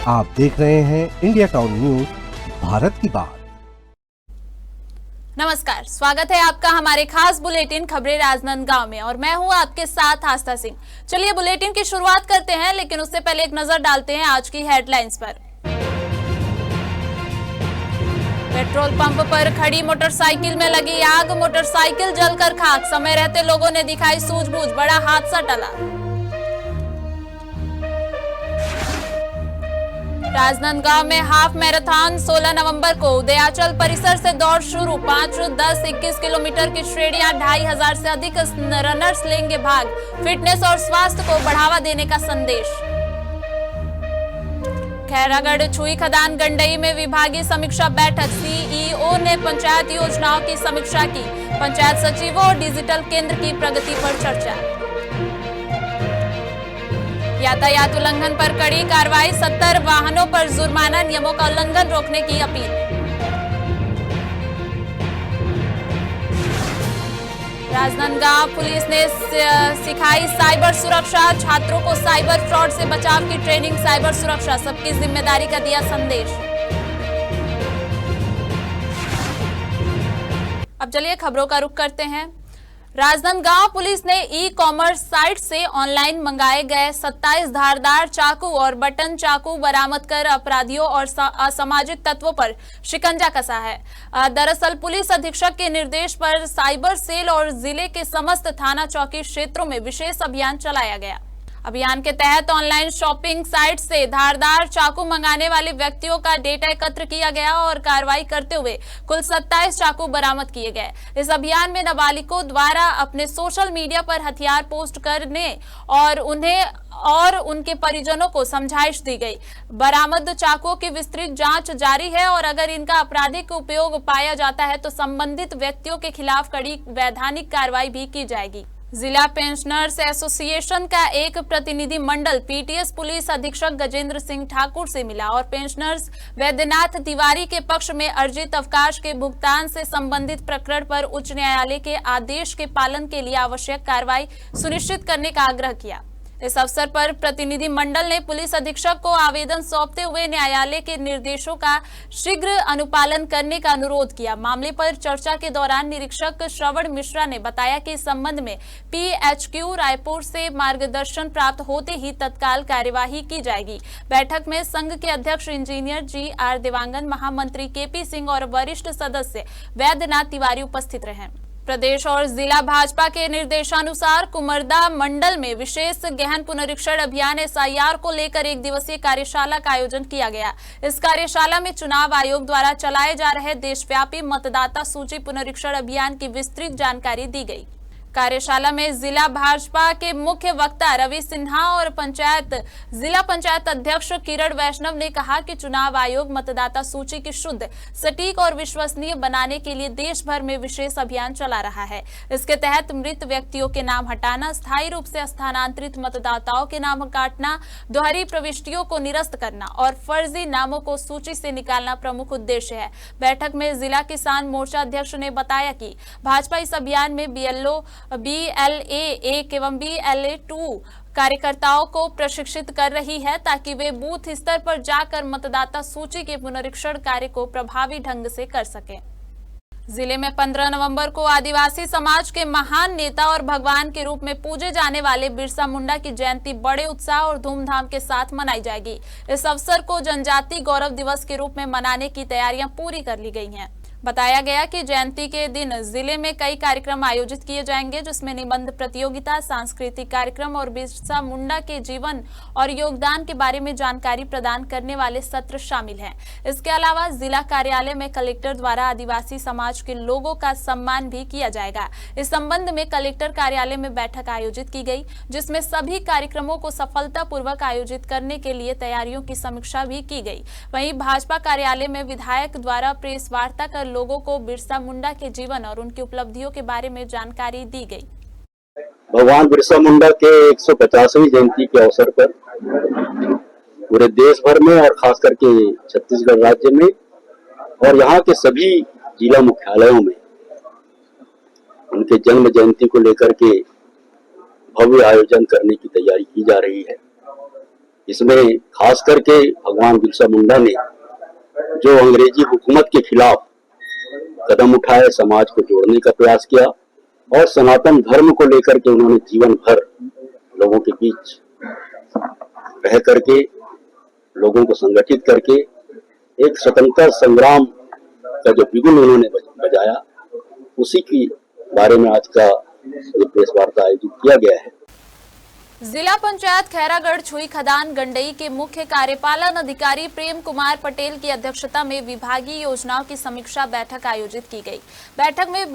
आप देख रहे हैं इंडिया टाउन न्यूज, भारत की बात। नमस्कार, स्वागत है आपका हमारे खास बुलेटिन खबरें राजनांदगांव में और मैं हूं आपके साथ आस्था सिंह। चलिए बुलेटिन की शुरुआत करते हैं, लेकिन उससे पहले एक नजर डालते हैं आज की हेडलाइंस पर। पेट्रोल पंप पर खड़ी मोटरसाइकिल में लगी आग, मोटरसाइकिल जलकर खाक। समय रहते लोगों ने दिखाई सूझबूझ, बड़ा हादसा टला। राजनांदगांव में हाफ मैराथन 16 नवंबर को उदयाचल परिसर से दौड़ शुरू। 5, 10, 21 किलोमीटर की श्रेणियां 2500 से अधिक रनर्स लेंगे भाग। फिटनेस और स्वास्थ्य को बढ़ावा देने का संदेश। खैरागढ़ छुई खदान गंडई में विभागीय समीक्षा बैठक। सीईओ ने पंचायत योजनाओं की समीक्षा की। पंचायत सचिवों और डिजिटल केंद्र की प्रगति पर चर्चा। यातायात उल्लंघन पर कड़ी कार्रवाई। 70 वाहनों पर जुर्माना, नियमों का उल्लंघन रोकने की अपील। राजनांदगांव पुलिस ने सिखाई साइबर सुरक्षा। छात्रों को साइबर फ्रॉड से बचाव की ट्रेनिंग। साइबर सुरक्षा सबकी जिम्मेदारी का दिया संदेश। अब चलिए खबरों का रुख करते हैं। राजनांदगांव पुलिस ने ई कॉमर्स साइट से ऑनलाइन मंगाए गए 27 धारदार चाकू और बटन चाकू बरामद कर अपराधियों और असामाजिक तत्वों पर शिकंजा कसा है। दरअसल पुलिस अधीक्षक के निर्देश पर साइबर सेल और जिले के समस्त थाना चौकी क्षेत्रों में विशेष अभियान चलाया गया। अभियान के तहत ऑनलाइन शॉपिंग साइट से धारदार चाकू मंगाने वाले व्यक्तियों का डेटा एकत्र किया गया और कार्रवाई करते हुए कुल 27 चाकू बरामद किए गए। इस अभियान में नाबालिगों द्वारा अपने सोशल मीडिया पर हथियार पोस्ट करने और उन्हें और उनके परिजनों को समझाइश दी गई। बरामद चाकुओं की विस्तृत जांच जारी है और अगर इनका आपराधिक उपयोग पाया जाता है तो संबंधित व्यक्तियों के खिलाफ कड़ी वैधानिक कार्रवाई भी की जाएगी। जिला पेंशनर्स एसोसिएशन का एक प्रतिनिधि मंडल पीटीएस पुलिस अधीक्षक गजेंद्र सिंह ठाकुर से मिला और पेंशनर्स वैद्यनाथ तिवारी के पक्ष में अर्जित अवकाश के भुगतान से संबंधित प्रकरण पर उच्च न्यायालय के आदेश के पालन के लिए आवश्यक कार्रवाई सुनिश्चित करने का आग्रह किया। इस अवसर पर प्रतिनिधि मंडल ने पुलिस अधीक्षक को आवेदन सौंपते हुए न्यायालय के निर्देशों का शीघ्र अनुपालन करने का अनुरोध किया। मामले पर चर्चा के दौरान निरीक्षक श्रवण मिश्रा ने बताया कि इस संबंध में पीएचक्यू रायपुर से मार्गदर्शन प्राप्त होते ही तत्काल कार्यवाही की जाएगी। बैठक में संघ के अध्यक्ष इंजीनियर GR देवांगन, महामंत्री KP सिंह और वरिष्ठ सदस्य वैद्यनाथ तिवारी उपस्थित रहे। प्रदेश और जिला भाजपा के निर्देशानुसार कुमरदा मंडल में विशेष गहन पुनरीक्षण अभियान SIR को लेकर 1 दिवसीय कार्यशाला का आयोजन किया गया। इस कार्यशाला में चुनाव आयोग द्वारा चलाए जा रहे देशव्यापी मतदाता सूची पुनरीक्षण अभियान की विस्तृत जानकारी दी गई। कार्यशाला में जिला भाजपा के मुख्य वक्ता रवि सिन्हा और जिला पंचायत अध्यक्ष किरण वैष्णव ने कहा कि चुनाव आयोग मतदाता सूची की शुद्ध, सटीक और विश्वसनीय बनाने के लिए देश भर में विशेष अभियान चला रहा है। इसके तहत मृत व्यक्तियों के नाम हटाना, स्थायी रूप से स्थानांतरित मतदाताओं के नाम काटना, दोहरी प्रविष्टियों को निरस्त करना और फर्जी नामों को सूची से निकालना प्रमुख उद्देश्य है। बैठक में जिला किसान मोर्चा अध्यक्ष ने बताया कि भाजपा इस अभियान में BLO, BLA1 एवं BLA2 कार्यकर्ताओं को प्रशिक्षित कर रही है ताकि वे बूथ स्तर पर जाकर मतदाता सूची के पुनरीक्षण कार्य को प्रभावी ढंग से कर सकें। जिले में 15 नवंबर को आदिवासी समाज के महान नेता और भगवान के रूप में पूजे जाने वाले बिरसा मुंडा की जयंती बड़े उत्साह और धूमधाम के साथ मनाई जाएगी। इस अवसर को जनजाति गौरव दिवस के रूप में मनाने की तैयारियां पूरी कर ली गई हैं। बताया गया कि जयंती के दिन जिले में कई कार्यक्रम आयोजित किए जाएंगे, जिसमें निबंध प्रतियोगिता, सांस्कृतिक कार्यक्रम और बिरसा मुंडा के जीवन और योगदान के बारे में जानकारी प्रदान करने वाले सत्र शामिल हैं। इसके अलावा जिला कार्यालय में कलेक्टर द्वारा आदिवासी समाज के लोगों का सम्मान भी किया जाएगा। इस संबंध में कलेक्टर कार्यालय में बैठक आयोजित की गई, जिसमें सभी कार्यक्रमों को सफलतापूर्वक आयोजित करने के लिए तैयारियों की समीक्षा भी की गई। वहीं भाजपा कार्यालय में विधायक द्वारा प्रेस वार्ता कर लोगों को बिरसा मुंडा के जीवन और उनकी उपलब्धियों के बारे में जानकारी दी गई। भगवान बिरसा मुंडा के 150वीं जयंती के अवसर पर पूरे देश भर में और खास करके छत्तीसगढ़ राज्य में और यहाँ के सभी जिला मुख्यालयों में उनके जन्म जयंती को लेकर के भव्य आयोजन करने की तैयारी की जा रही है। इसमें खास करके भगवान बिरसा मुंडा ने जो अंग्रेजी हुकूमत के खिलाफ कदम उठाए, समाज को जोड़ने का प्रयास किया और सनातन धर्म को लेकर के उन्होंने जीवन भर लोगों के बीच रह करके, लोगों को संगठित करके एक स्वतंत्रता संग्राम का जो बिगुल उन्होंने बजाया, उसी के बारे में आज का ये प्रेस वार्ता आयोजित किया गया है। जिला पंचायत खैरागढ़ छुई खदान गंडई के मुख्य कार्यपालन अधिकारी प्रेम कुमार पटेल की अध्यक्षता में विभागीय योजनाओं की समीक्षा बैठक आयोजित की गई। बैठक में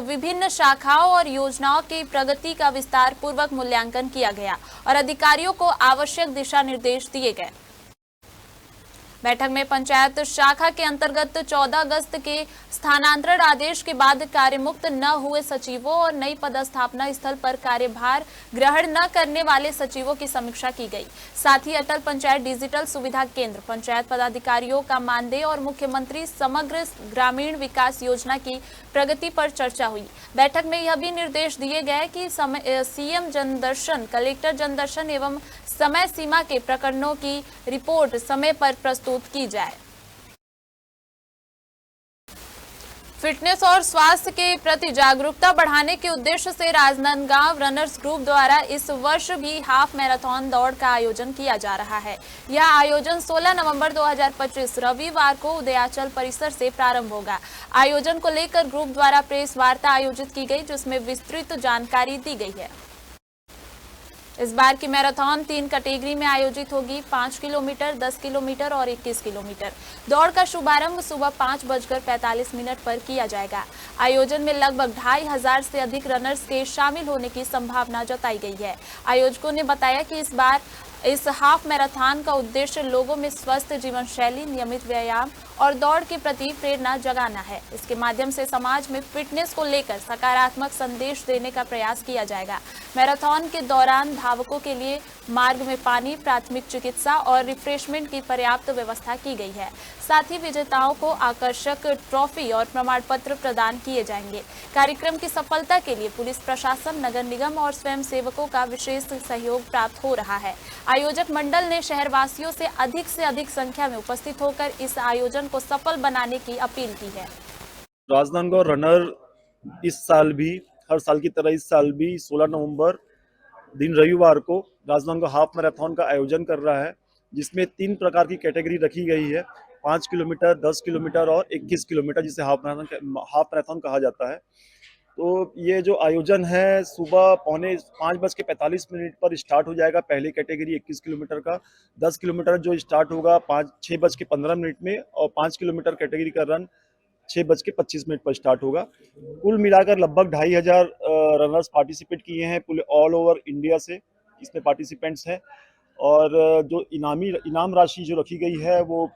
विभिन्न शाखाओं और योजनाओं की प्रगति का विस्तार पूर्वक मूल्यांकन किया गया और अधिकारियों को आवश्यक दिशा निर्देश दिए गए। बैठक में पंचायत शाखा के अंतर्गत 14 अगस्त के स्थानांतरण आदेश के बाद कार्यमुक्त न हुए सचिवों और नई पदस्थापना स्थल पर कार्यभार ग्रहण न करने वाले सचिवों की समीक्षा की गई। साथ ही अटल पंचायत डिजिटल सुविधा केंद्र, पंचायत पदाधिकारियों का मानदेय और मुख्यमंत्री समग्र ग्रामीण विकास योजना की प्रगति पर चर्चा हुई। बैठक में यह भी निर्देश दिए गए कि सीएम जनदर्शन, कलेक्टर जनदर्शन एवं समय सीमा के प्रकरणों की रिपोर्ट समय पर प्रस्तुत की जाए। फिटनेस और स्वास्थ्य के प्रति जागरूकता बढ़ाने के उद्देश्य से राजनांदगांव रनर्स ग्रुप द्वारा इस वर्ष भी हाफ मैराथन दौड़ का आयोजन किया जा रहा है। यह आयोजन 16 नवंबर 2025 रविवार को उदयाचल परिसर से प्रारंभ होगा। आयोजन को लेकर ग्रुप द्वारा प्रेस वार्ता आयोजित की गई, जिसमें विस्तृत जानकारी दी गई है। इस बार की मैराथन 3 कैटेगरी में आयोजित होगी, 5 किलोमीटर, 10 किलोमीटर और 21 किलोमीटर। दौड़ का शुभारंभ सुबह 5:45 पर किया जाएगा। आयोजन में लगभग 2500 से अधिक रनर्स के शामिल होने की संभावना जताई गई है। आयोजकों ने बताया कि इस बार इस हाफ मैराथन का उद्देश्य लोगों में स्वस्थ जीवन शैली, नियमित व्यायाम और दौड़ के प्रति प्रेरणा जगाना है। इसके माध्यम से समाज में फिटनेस को लेकर सकारात्मक संदेश देने का प्रयास किया जाएगा। मैराथन के दौरान धावकों के लिए मार्ग में पानी, प्राथमिक चिकित्सा और रिफ्रेशमेंट की पर्याप्त व्यवस्था की गई है। साथ ही विजेताओं को आकर्षक ट्रॉफी और प्रमाण पत्र प्रदान किए जाएंगे। कार्यक्रम की सफलता के लिए पुलिस प्रशासन, नगर निगम और स्वयं सेवकों का विशेष सहयोग प्राप्त हो रहा है। आयोजक मंडल ने शहरवासियों से अधिक संख्या में उपस्थित होकर इस आयोजन को सफल बनाने की अपील की है। राजनांदगांव रनर इस साल भी, हर साल की तरह इस साल भी 16 नवंबर दिन रविवार को राजनांदगांव हाफ मैराथन का आयोजन कर रहा है, जिसमें 3 प्रकार की कैटेगरी रखी गई है, 5 किलोमीटर, 10 किलोमीटर और 21 किलोमीटर, जिसे हाफ मैराथन कहा जाता है। तो ये जो आयोजन है सुबह 5:45 पर स्टार्ट हो जाएगा। पहली कैटेगरी 21 किलोमीटर का, 10 किलोमीटर जो स्टार्ट होगा 6:15 में और 5 किलोमीटर कैटेगरी का रन 6:25 पर स्टार्ट होगा। कुल मिलाकर लगभग 2500 रनर्स पार्टिसिपेट किए हैं पूरे ऑल ओवर इंडिया से, इसमें पार्टिसिपेंट्स हैं। और जो इनाम राशि जो रखी गई है वो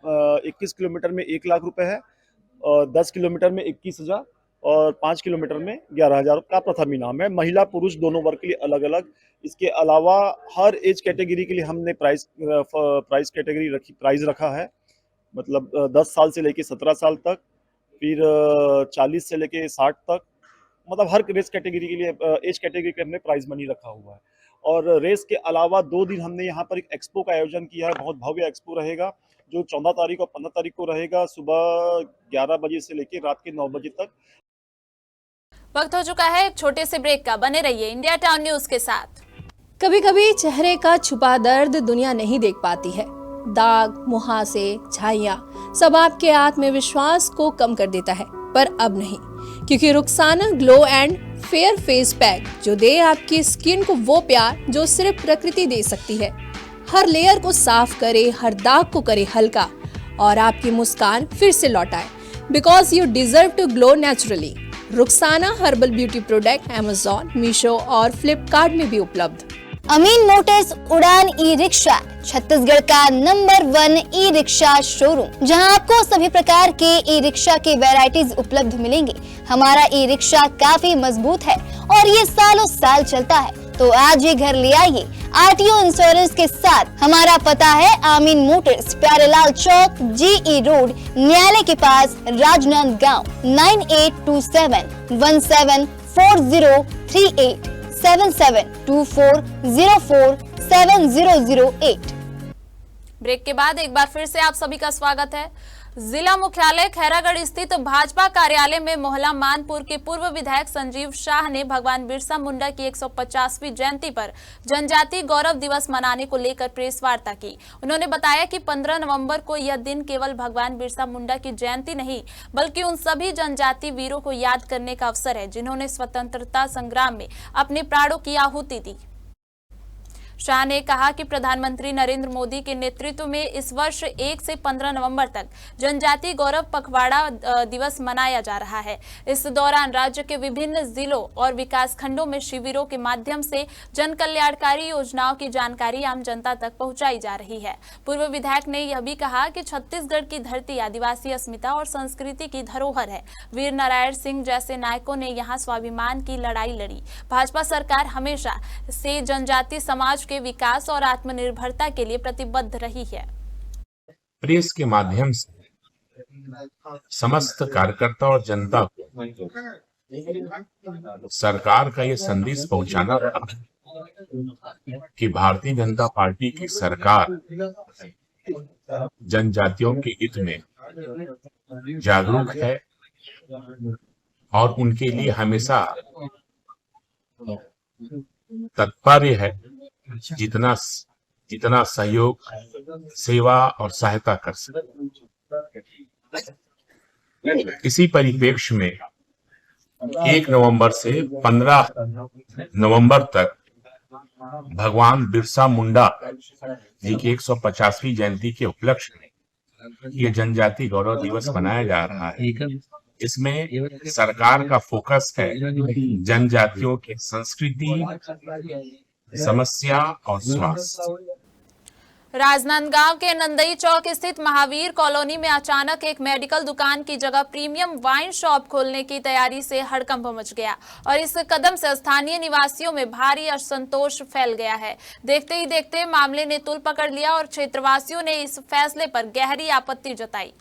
21 किलोमीटर में 1 लाख रुपए है और 10 किलोमीटर में 21,000 और 5 किलोमीटर में 11,000 का प्रथम इनाम है। महिला पुरुष दोनों वर्ग के लिए अलग अलग। इसके अलावा हर एज कैटेगरी के लिए हमने प्राइस रखा है, मतलब 10 साल से लेके 17 साल तक, फिर 40 से लेके 60 तक, मतलब हर रेस कैटेगरी के लिए एज कैटेगरी के हमने प्राइज मनी रखा हुआ है। और रेस के अलावा 2 दिन हमने यहाँ पर एक एक्सपो का आयोजन किया है। बहुत भव्य एक्सपो रहेगा जो 14 तारीख और 15 तारीख को रहेगा, सुबह 11 बजे से लेकर रात के 9 बजे तक। वक्त हो चुका है एक छोटे से ब्रेक का। बने रहिए इंडिया टाउन न्यूज के साथ। कभी कभी चेहरे का छुपा दर्द दुनिया नहीं देख पाती है। दाग, मुहासे, झाइयां सब आपके आत्मविश्वास को कम कर देता है, पर अब नहीं, क्योंकि Rukhsana glow and fair face pack जो दे आपकी स्किन को वो प्यार जो सिर्फ प्रकृति दे सकती है। हर लेयर को साफ करे, हर दाग को करे हल्का और आपकी मुस्कान फिर से लौटाए। Because you deserve to glow naturally. Rukhsana herbal beauty product Amazon, Meesho और फ्लिपकार्ट में भी उपलब्ध। अमीन मोटर्स उड़ान ई रिक्शा छत्तीसगढ़ का नंबर 1 ई रिक्शा शोरूम, जहां आपको सभी प्रकार के ई रिक्शा के वैरायटीज उपलब्ध मिलेंगे। हमारा ई रिक्शा काफी मजबूत है और ये सालों साल चलता है, तो आज ये घर ले आइए आरटीओ इंश्योरेंस के साथ। हमारा पता है अमीन मोटर्स, प्यारेलाल चौक, जीई रोड, न्यायालय के पास, राजनांदगांव। 9827174038 7724047008। ब्रेक के बाद एक बार फिर से आप सभी का स्वागत है। जिला मुख्यालय खैरागढ़ स्थित भाजपा कार्यालय में मोहल्ला मानपुर के पूर्व विधायक संजीव शाह ने भगवान बिरसा मुंडा की 150वीं जयंती पर जनजातीय गौरव दिवस मनाने को लेकर प्रेस वार्ता की। उन्होंने बताया कि 15 नवंबर को यह दिन केवल भगवान बिरसा मुंडा की जयंती नहीं बल्कि उन सभी जनजातीय वीरों को याद करने का अवसर है जिन्होंने स्वतंत्रता संग्राम में अपने प्राणों की आहुति दी। शाह ने कहा कि प्रधानमंत्री नरेंद्र मोदी के नेतृत्व में इस वर्ष 1 से 15 नवंबर तक जनजातीय गौरव पखवाड़ा दिवस मनाया जा रहा है। इस दौरान राज्य के विभिन्न जिलों और विकास खंडों में शिविरों के माध्यम से जन कल्याणकारी योजनाओं की जानकारी आम जनता तक पहुंचाई जा रही है। पूर्व विधायक ने यह भी कहा कि छत्तीसगढ़ की धरती आदिवासी अस्मिता और संस्कृति की धरोहर है। वीर नारायण सिंह जैसे नायकों ने यहाँ स्वाभिमान की लड़ाई लड़ी। भाजपा सरकार हमेशा से जनजातीय समाज के विकास और आत्मनिर्भरता के लिए प्रतिबद्ध रही है। प्रेस के माध्यम से समस्त कार्यकर्ता और जनता को सरकार का ये संदेश पहुंचाना था कि भारतीय जनता पार्टी की सरकार जनजातियों के हित में जागरूक है और उनके लिए हमेशा तत्पर है जितना सहयोग, सेवा और सहायता कर सके। इसी परिप्रेक्ष्य में 1 नवंबर से 15 नवंबर तक भगवान बिरसा मुंडा जी की 150वीं जयंती के उपलक्ष्य में ये जनजातीय गौरव दिवस मनाया जा रहा है। इसमें सरकार का फोकस है जनजातियों की संस्कृति, समस्या और स्वास्थ्य। राजनांदगांव के नंदई चौक स्थित महावीर कॉलोनी में अचानक एक मेडिकल दुकान की जगह प्रीमियम वाइन शॉप खोलने की तैयारी से हड़कंप मच गया और इस कदम से स्थानीय निवासियों में भारी असंतोष फैल गया है। देखते ही देखते मामले ने तूल पकड़ लिया और क्षेत्रवासियों ने इस फैसले पर गहरी आपत्ति जताई।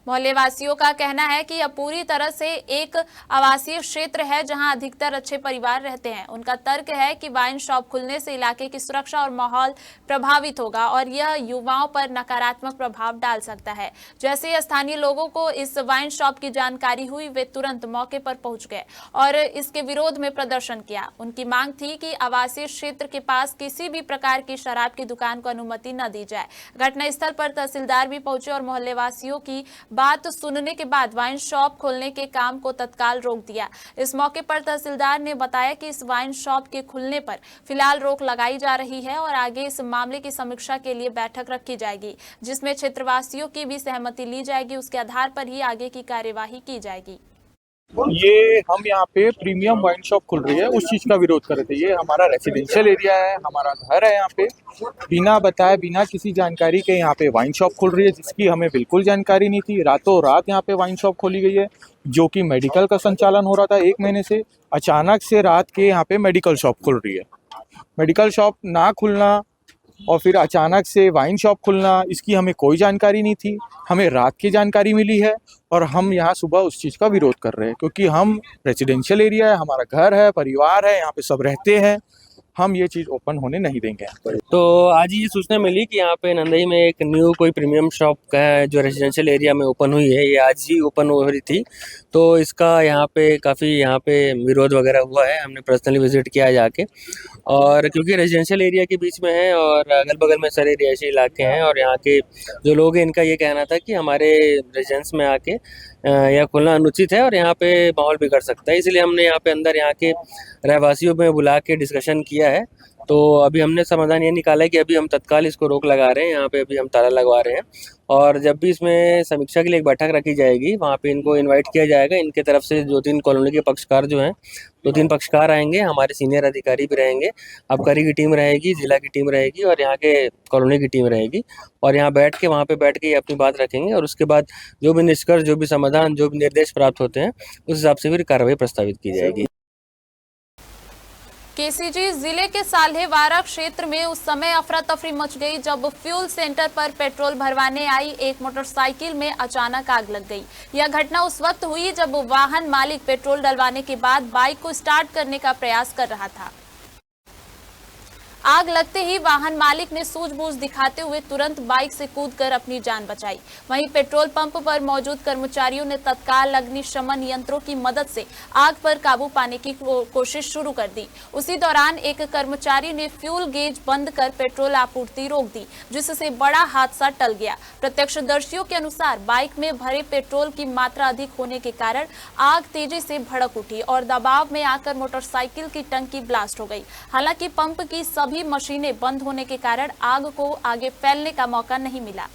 मोहल्लेवासियों का कहना है कि यह पूरी तरह से एक आवासीय क्षेत्र है जहां अधिकतर अच्छे परिवार रहते हैं। उनका तर्क है कि वाइन शॉप खुलने से इलाके की सुरक्षा और माहौल प्रभावित होगा और यह युवाओं पर नकारात्मक प्रभाव डाल सकता है। जैसे स्थानीय लोगों को इस वाइन शॉप की जानकारी हुई, वे तुरंत मौके पर पहुंच गए और इसके विरोध में प्रदर्शन किया। उनकी मांग थी कि आवासीय क्षेत्र के पास किसी भी प्रकार की शराब की दुकान को अनुमति न दी जाए। घटनास्थल पर तहसीलदार भी पहुंचे और मोहल्लेवासियों की बात सुनने के बाद वाइन शॉप खोलने के काम को तत्काल रोक दिया। इस मौके पर तहसीलदार ने बताया कि इस वाइन शॉप के खुलने पर फिलहाल रोक लगाई जा रही है और आगे इस मामले की समीक्षा के लिए बैठक रखी जाएगी जिसमें क्षेत्रवासियों की भी सहमति ली जाएगी। उसके आधार पर ही आगे की कार्यवाही की जाएगी। ये हम यहाँ पे प्रीमियम वाइन शॉप खुल रही है, उस चीज़ का विरोध कर रहे थे। ये हमारा रेसिडेंशियल एरिया है, हमारा घर है। यहाँ पे बिना बताए, बिना किसी जानकारी के यहाँ पे वाइन शॉप खुल रही है जिसकी हमें बिल्कुल जानकारी नहीं थी। रातों रात यहाँ पे वाइन शॉप खोली गई है जो कि मेडिकल का संचालन हो रहा था 1 महीने से। अचानक से रात के यहाँ पे मेडिकल शॉप खुल रही है। मेडिकल शॉप ना खुलना और फिर अचानक से वाइन शॉप खुलना, इसकी हमें कोई जानकारी नहीं थी। हमें रात की जानकारी मिली है और हम यहाँ सुबह उस चीज़ का विरोध कर रहे हैं क्योंकि हम रेजिडेंशियल एरिया है, हमारा घर है, परिवार है, यहाँ पे सब रहते हैं। हम ये चीज़ ओपन होने नहीं देंगे। तो आज ये सूचना मिली कि यहाँ पे नंदई में एक न्यू कोई प्रीमियम शॉप का है जो रेजिडेंशियल एरिया में ओपन हुई है। ये आज ही ओपन हो रही थी, तो इसका यहाँ पे काफ़ी यहाँ पे विरोध वगैरह हुआ है। हमने पर्सनली विजिट किया जाके, और क्योंकि रेजिडेंशियल एरिया के बीच में है और अगल बगल में सारे रिहायशी इलाके हैं और यहाँ के जो लोग हैं इनका ये कहना था कि हमारे रेजिडेंस में आके यह खुलना अनुचित है और यहाँ पे माहौल बिगड़ सकता है। इसलिए हमने यहाँ पे अंदर यहाँ के रहवासियों में बुला के डिस्कशन किया है। तो अभी हमने समाधान ये निकाला है कि अभी हम तत्काल इसको रोक लगा रहे हैं, यहाँ पे अभी हम ताला लगवा रहे हैं और जब भी इसमें समीक्षा के लिए एक बैठक रखी जाएगी वहाँ पे इनको इनवाइट किया जाएगा। इनके तरफ से 2-3 कॉलोनी के पक्षकार जो हैं, 2-3 पक्षकार आएंगे, हमारे सीनियर अधिकारी भी रहेंगे, आबकारी की टीम रहेगी, जिला की टीम रहेगी और यहाँ के कॉलोनी की टीम रहेगी और यहाँ बैठ के वहाँ पे बैठ के अपनी बात रखेंगे और उसके बाद जो भी निष्कर्ष, जो भी समाधान, जो भी निर्देश प्राप्त होते हैं उस हिसाब से फिर कार्रवाई प्रस्तावित की जाएगी। केसीजी जिले के साल्हेवाड़ा क्षेत्र में उस समय अफरा तफरी मच गई जब फ्यूल सेंटर पर पेट्रोल भरवाने आई एक मोटरसाइकिल में अचानक आग लग गई। यह घटना उस वक्त हुई जब वाहन मालिक पेट्रोल डलवाने के बाद बाइक को स्टार्ट करने का प्रयास कर रहा था। आग लगते ही वाहन मालिक ने सूझबूझ दिखाते हुए तुरंत बाइक से कूदकर अपनी जान बचाई। वहीं पेट्रोल पंप पर मौजूद कर्मचारियों ने तत्काल अग्निशमन यंत्रों की मदद से आग पर काबू पाने की कोशिश शुरू कर दी। उसी दौरान एक कर्मचारी ने फ्यूल गेज बंद कर पेट्रोल आपूर्ति रोक दी, जिससे बड़ा हादसा टल गया। प्रत्यक्षदर्शियों के अनुसार बाइक में भरे पेट्रोल की मात्रा अधिक होने के कारण आग तेजी से भड़क उठी और दबाव में आकर मोटरसाइकिल की टंकी ब्लास्ट हो गई। हालांकि पंप की सभी मशीनें बंद होने के कारण आग को आगे फैलने का मौका नहीं मिला।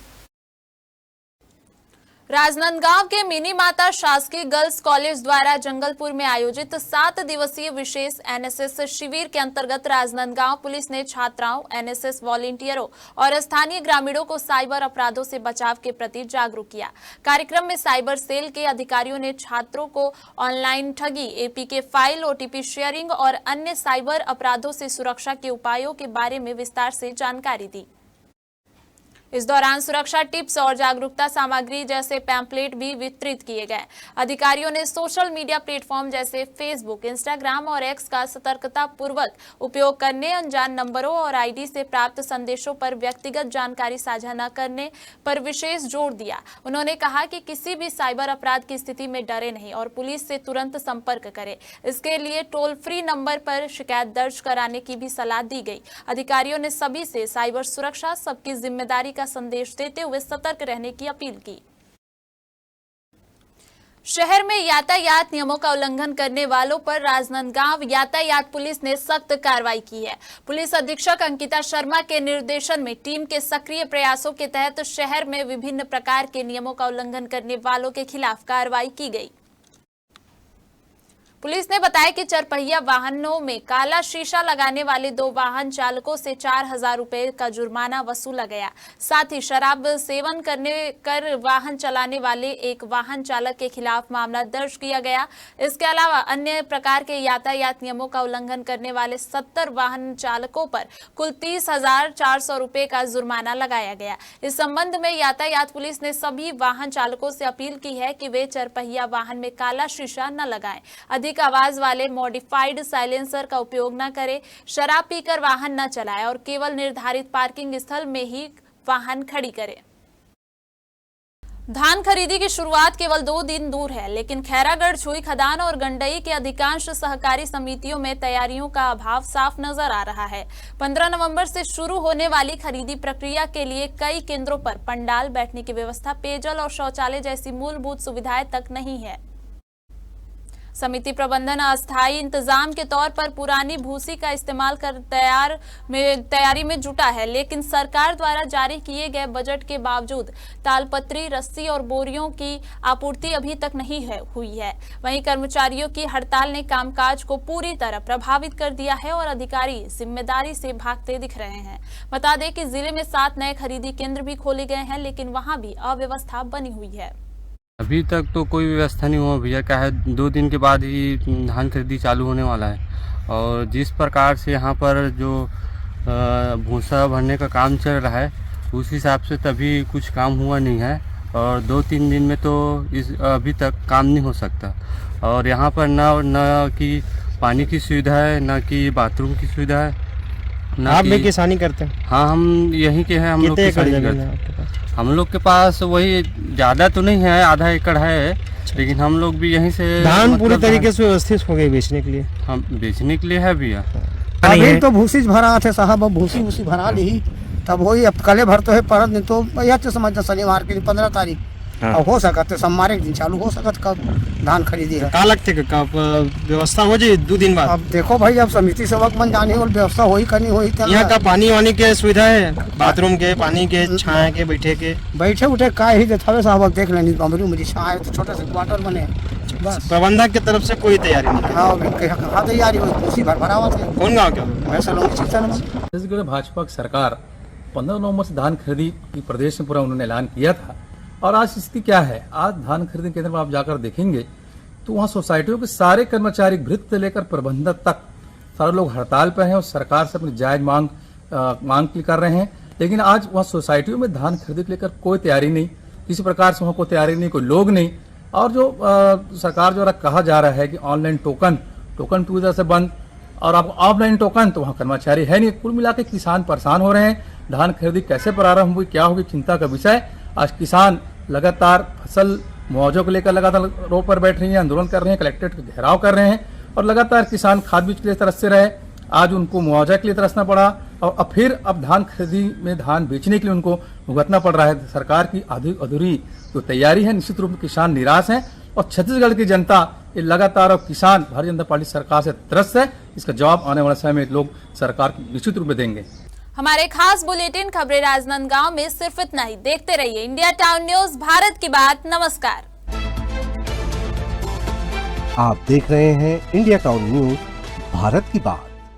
राजनांदगांव के मिनी माता शासकीय गर्ल्स कॉलेज द्वारा जंगलपुर में आयोजित 7 दिवसीय विशेष एनएसएस शिविर के अंतर्गत राजनांदगांव पुलिस ने छात्राओं, एनएसएस वॉलंटियरों और स्थानीय ग्रामीणों को साइबर अपराधों से बचाव के प्रति जागरूक किया। कार्यक्रम में साइबर सेल के अधिकारियों ने छात्रों को ऑनलाइन ठगी, एपीके फाइल, ओटीपी शेयरिंग और अन्य साइबर अपराधों से सुरक्षा के उपायों के बारे में विस्तार से जानकारी दी। इस दौरान सुरक्षा टिप्स और जागरूकता सामग्री जैसे पैम्पलेट भी वितरित किए गए। अधिकारियों ने सोशल मीडिया प्लेटफॉर्म जैसे फेसबुक, इंस्टाग्राम और एक्स का सतर्कता पूर्वक उपयोग करने, अनजान नंबरों और आईडी से प्राप्त संदेशों पर व्यक्तिगत जानकारी साझा न करने पर विशेष जोर दिया। उन्होंने कहा कि किसी भी साइबर अपराध की स्थिति में डरे नहीं और पुलिस से तुरंत संपर्क करें। इसके लिए टोल फ्री नंबर पर शिकायत दर्ज कराने की भी सलाह दी गई। अधिकारियों ने सभी से साइबर सुरक्षा सबकी जिम्मेदारी संदेश देते हुए सतर्क रहने की अपील की। शहर में यातायात नियमों का उल्लंघन करने वालों पर राजनांदगांव यातायात पुलिस ने सख्त कार्रवाई की है। पुलिस अधीक्षक अंकिता शर्मा के निर्देशन में टीम के सक्रिय प्रयासों के तहत शहर में विभिन्न प्रकार के नियमों का उल्लंघन करने वालों के खिलाफ कार्रवाई की गई। पुलिस ने बताया कि चरपहिया वाहनों में काला शीशा लगाने वाले 2 वाहन चालकों से 4,000 रुपए का जुर्माना वसूला गया। साथ ही शराब सेवन कर वाहन चलाने वाले एक वाहन चालक के खिलाफ मामला दर्ज किया गया। इसके अलावा अन्य प्रकार के यातायात नियमों का उल्लंघन करने वाले 70 वाहन चालकों पर कुल 30,400 रुपए का जुर्माना लगाया गया। इस संबंध में यातायात पुलिस ने सभी वाहन चालकों से अपील की है कि वे चरपहिया वाहन में काला शीशा न लगाएं, अधिक आवाज वाले मॉडिफाइड साइलेंसर का उपयोग न करें, शराब पीकर वाहन न चलाएं और केवल निर्धारित पार्किंग स्थल में ही वाहन खड़ी करें। धान खरीदी की शुरुआत केवल 2 दिन दूर है, लेकिन खैरागढ़, छुई खदान और गंडई के अधिकांश सहकारी समितियों में तैयारियों का अभाव साफ नजर आ रहा है। 15 नवंबर से शुरू होने वाली खरीदी प्रक्रिया के लिए कई केंद्रों पर पंडाल, बैठने की व्यवस्था, पेयजल और शौचालय जैसी मूलभूत सुविधाएं तक नहीं है। समिति प्रबंधन अस्थायी इंतजाम के तौर पर पुरानी भूसी का इस्तेमाल कर तैयारी में जुटा है, लेकिन सरकार द्वारा जारी किए गए बजट के बावजूद तालपत्री, रस्सी और बोरियों की आपूर्ति अभी तक नहीं हुई है। वहीं कर्मचारियों की हड़ताल ने कामकाज को पूरी तरह प्रभावित कर दिया है और अधिकारी जिम्मेदारी से भागते दिख रहे हैं। बता दें कि जिले में 7 नए खरीदी केंद्र भी खोले गए हैं, लेकिन वहां भी अव्यवस्था बनी हुई है। अभी तक तो कोई व्यवस्था नहीं हुआ भैया, क्या है 2 दिन के बाद ही धान खरीदी चालू होने वाला है और जिस प्रकार से यहाँ पर जो भूसा भरने का काम चल रहा है उस हिसाब से तभी कुछ काम हुआ नहीं है और 2-3 दिन में तो अभी तक काम नहीं हो सकता। और यहाँ पर न कि पानी की सुविधा है, न कि बाथरूम की सुविधा है। आप भी किसानी करते हैं? हाँ, हम यहीं के हैं। हम लोग किसानी करते हैं। हम लोग के पास वही ज़्यादा तो नहीं है, आधा एकड़ है, लेकिन हम लोग भी यहीं से धान पूरी तरीके से व्यवस्थित हो गई बेचने के लिए। हम बेचने के लिए है भैया। अभी तो भूसी भरा थे साहब, अब भूसी भरा ली तब वही अब कले भरते है पर दिन तो यह समझना शनिवार के दिन 15 तारीख अब हो सकते सोमवार दिन चालू हो सकत कब धान खरीदी है। का लगते कब व्यवस्था हो जाए 2 दिन बाद? अब देखो भाई, अब समिति सेवक बन जाने और व्यवस्था हो ही करनी हो ही। यहाँ का पानी वानी के सुविधा है, बाथरूम के, पानी के, छाया के, बैठे उठे का ही देता साहब। अब देख लेनी बमरी मुझे छाया तो छोटा सा क्वार्टर बने बस। प्रबंधक की तरफ से कोई तैयारी नहीं? हाँ तैयारी हुई, भूसी भरा हुआ थे। कौन गाँव के? छत्तीसगढ़ भाजपा सरकार 15 नवंबर से धान खरीदी की प्रदेश में पूरा उन्होंने ऐलान किया था और आज स्थिति क्या है? आज धान खरीदी केंद्र में आप जाकर देखेंगे तो वहाँ सोसाइटियों के सारे कर्मचारी भृत्य से लेकर प्रबंधक तक सारे लोग हड़ताल पर हैं और सरकार से अपनी जायज मांग कर रहे हैं। लेकिन आज वहाँ सोसाइटियों में धान खरीदी को लेकर कोई तैयारी नहीं, किसी प्रकार से वहाँ कोई तैयारी नहीं, कोई लोग नहीं। और जो सरकार द्वारा कहा जा रहा है कि ऑनलाइन टोकन पूरी तरह से बंद और आपको ऑफलाइन टोकन तो वहाँ कर्मचारी है नहीं। कुल मिला के किसान परेशान हो रहे हैं। धान खरीदी कैसे प्रारंभ हुई, क्या होगी, चिंता का विषय। आज किसान लगातार फसल मुआवजे को लेकर लगातार रोड पर बैठ रही हैं, आंदोलन कर रहे हैं, कलेक्ट्रेट का घेराव कर रहे हैं और लगातार किसान खाद बीज के लिए तरस से रहे। आज उनको मुआवजा के लिए तरसना पड़ा और अब धान खरीदी में धान बेचने के लिए उनको भुगतना पड़ रहा है। सरकार की अधूरी जो तैयारी है, निश्चित रूप में किसान निराश हैं और छत्तीसगढ़ की जनता ये लगातार अब किसान भारतीय जनता पार्टी सरकार से त्रस्त है। इसका जवाब आने वाले समय में लोग सरकार को निश्चित रूप में देंगे। हमारे खास बुलेटिन खबरें राजनांदगांव में सिर्फ इतना ही। देखते रहिए इंडिया टाउन न्यूज, भारत की बात। नमस्कार। आप देख रहे हैं इंडिया टाउन न्यूज, भारत की बात।